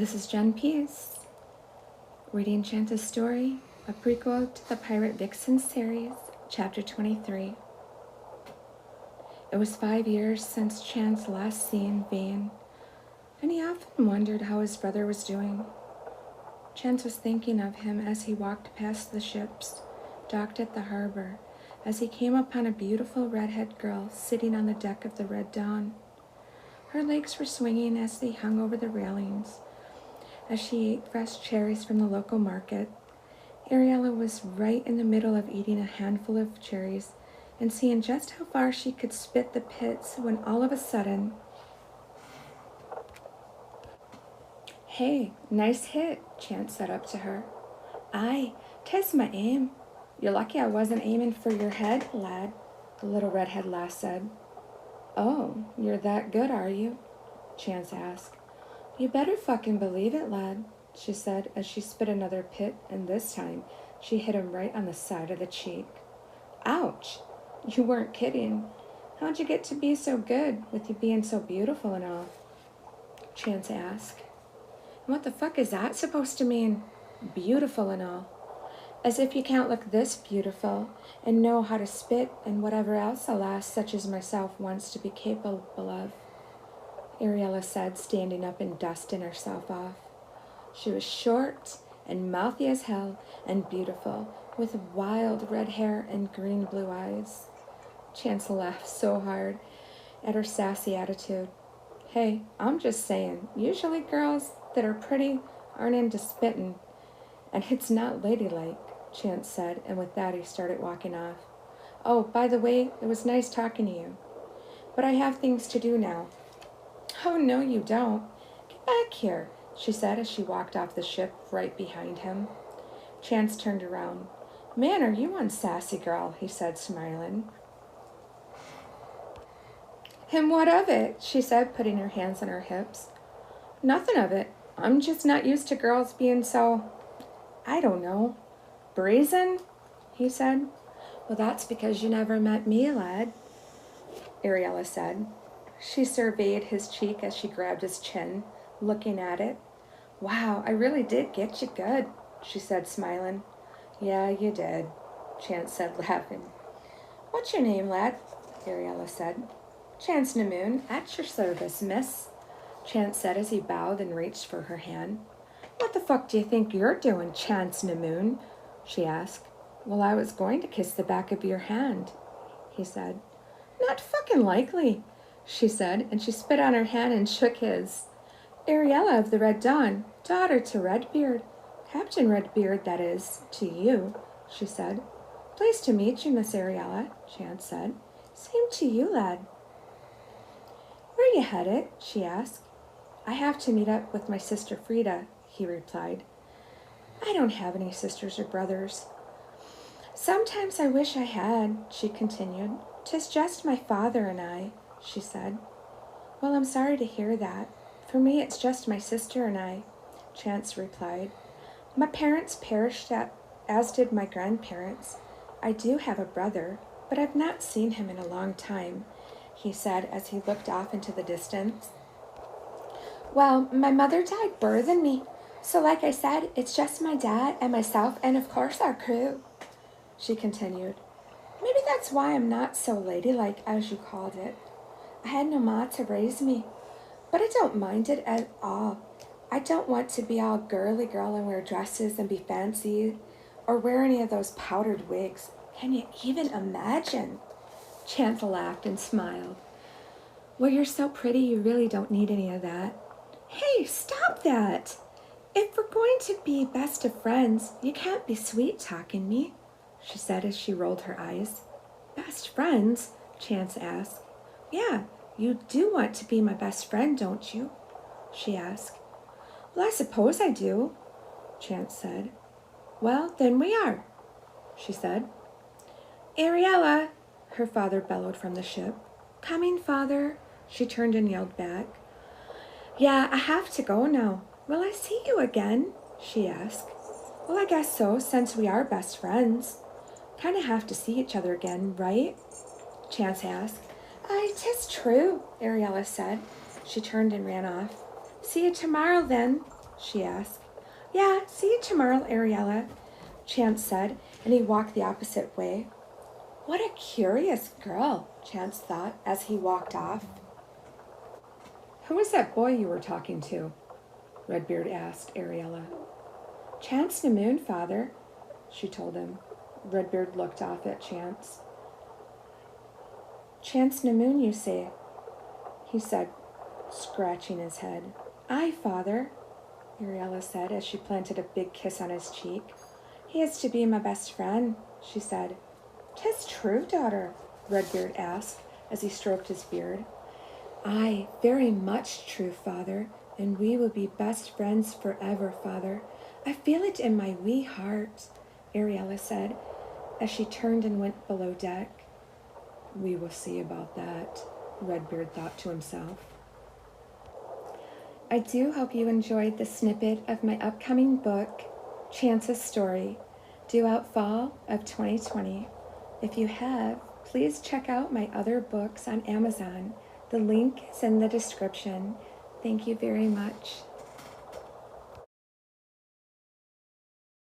This is Jen Pease, reading Chanta's story, a prequel to the Pirate Vixen series, Chapter 23. It was 5 years since Chance last seen Vane, and he often wondered how his brother was doing. Chance was thinking of him as he walked past the ships, docked at the harbor, as he came upon a beautiful redhead girl sitting on the deck of the Red Dawn. Her legs were swinging as they hung over the railings, as she ate fresh cherries from the local market. Ariella was right in the middle of eating a handful of cherries and seeing just how far she could spit the pits when all of a sudden, "Hey, nice hit," Chance said up to her. "Aye, 'tis my aim. You're lucky I wasn't aiming for your head, lad," the little redhead lass said. "Oh, you're that good, are you?" Chance asked. "You better fucking believe it, lad," she said as she spit another pit, and this time she hit him right on the side of the cheek. "Ouch! You weren't kidding. How'd you get to be so good, with you being so beautiful and all?" Chance asked. "And what the fuck is that supposed to mean, beautiful and all? As if you can't look this beautiful and know how to spit and whatever else a lass such as myself wants to be capable of," Ariella said, standing up and dusting herself off. She was short and mouthy as hell and beautiful, with wild red hair and green-blue eyes. Chance laughed so hard at her sassy attitude. "Hey, I'm just saying, usually girls that are pretty aren't into spitting, and it's not ladylike," Chance said, and with that he started walking off. "Oh, by the way, it was nice talking to you, but I have things to do now." "Oh, no, you don't. Get back here," she said as she walked off the ship right behind him. Chance turned around. "Man, are you one sassy girl," he said, smiling. "And what of it?" she said, putting her hands on her hips. "Nothing of it. I'm just not used to girls being so, I don't know, brazen," he said. "Well, that's because you never met me, lad," Ariella said. She surveyed his cheek as she grabbed his chin, looking at it. "Wow, I really did get you good," she said, smiling. "Yeah, you did," Chance said, laughing. "What's your name, lad?" Ariella said. "Chance Namoon, at your service, miss," Chance said as he bowed and reached for her hand. "What the fuck do you think you're doing, Chance Namoon?" she asked. "Well, I was going to kiss the back of your hand," he said. "Not fucking likely," she said, and she spit on her hand and shook his. "Ariella of the Red Dawn, daughter to Redbeard. Captain Redbeard, that is, to you," she said. "Pleased to meet you, Miss Ariella," Chance said. "Same to you, lad." "Where you headed?" she asked. "I have to meet up with my sister Frida," he replied. "I don't have any sisters or brothers." "Sometimes I wish I had," she continued. "'Tis just my father and I," she said. "Well, I'm sorry to hear that. For me, it's just my sister and I," Chance replied. "My parents perished, as did my grandparents. I do have a brother, but I've not seen him in a long time," he said as he looked off into the distance. "Well, my mother died birthing me, so like I said, it's just my dad and myself and of course our crew," she continued. "Maybe that's why I'm not so ladylike, as you called it. I had no ma to raise me, but I don't mind it at all. I don't want to be all girly girl and wear dresses and be fancy or wear any of those powdered wigs. Can you even imagine?" Chance laughed and smiled. "Well, you're so pretty you really don't need any of that." "Hey, stop that! If we're going to be best of friends, you can't be sweet-talking me," she said as she rolled her eyes. "Best friends?" Chance asked. "Yeah, you do want to be my best friend, don't you?" she asked. "Well, I suppose I do," Chance said. "Well, then we are," she said. "Ariella," her father bellowed from the ship. "Coming, father," she turned and yelled back. "Yeah, I have to go now. Will I see you again?" she asked. "Well, I guess so, since we are best friends. Kind of have to see each other again, right?" Chance asked. "Aye, 'tis true," Ariella said. She turned and ran off. "See you tomorrow, then," she asked. Yeah, see you tomorrow, Ariella, Chance said, and he walked the opposite way. What a curious girl, Chance thought as he walked off. Who was that boy you were talking to? Redbeard asked Ariella. Chance Namoon, father, she told him. Redbeard looked off at Chance. Chance Namoon, you say? He said, scratching his head. Aye, father, Ariella said as she planted a big kiss on his cheek. He is to be my best friend, she said. 'Tis true, daughter, Redbeard asked as he stroked his beard. Aye, very much true, father, and we will be best friends forever, father. I feel it in my wee heart, Ariella said as she turned and went below deck. We will see about that, Redbeard thought to himself. I do hope you enjoyed the snippet of my upcoming book, Chance's Story, due out fall of 2020. If you have, please check out my other books on Amazon. The link is in the description. Thank you very much.